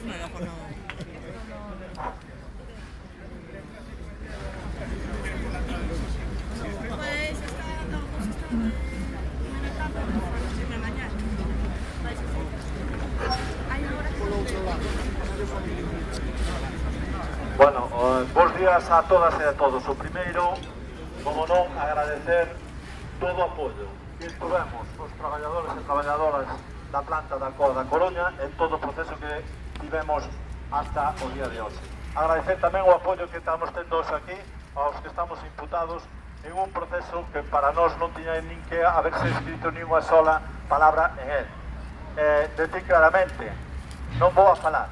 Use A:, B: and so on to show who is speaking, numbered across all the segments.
A: megáfono. Pues está na etapa de mañana. Hai unha hora
B: Bueno, bons días a todas e a todos. O primeiro, como non, agradecer todo o apoio que tuvemos os traballadores e traballadoras da planta da COA da Coruña en todo o proceso que tivemos hasta o día de hoxe. Agradecer tamén o apoio que estamos tendo hoxe aquí aos que estamos imputados en un proceso que para nós non tiña nin que haberse escrito nin unha sola palabra en él. Decir claramente, non vou a falar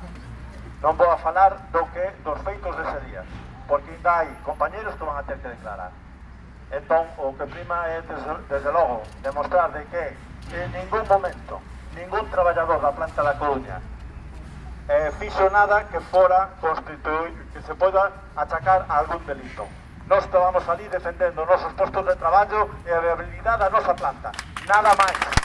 B: dos feitos dese día, porque ainda hai compañeros que van a ter que declarar. Entón, o que prima é, desde logo, demostrar de que en ningún momento, ningún traballador da planta da Coruña fixo nada que fora constituir, que se poda achacar a algún delito. Nós estábamos ali defendendo os nosos postos de traballo e a viabilidade da nosa planta. Nada máis.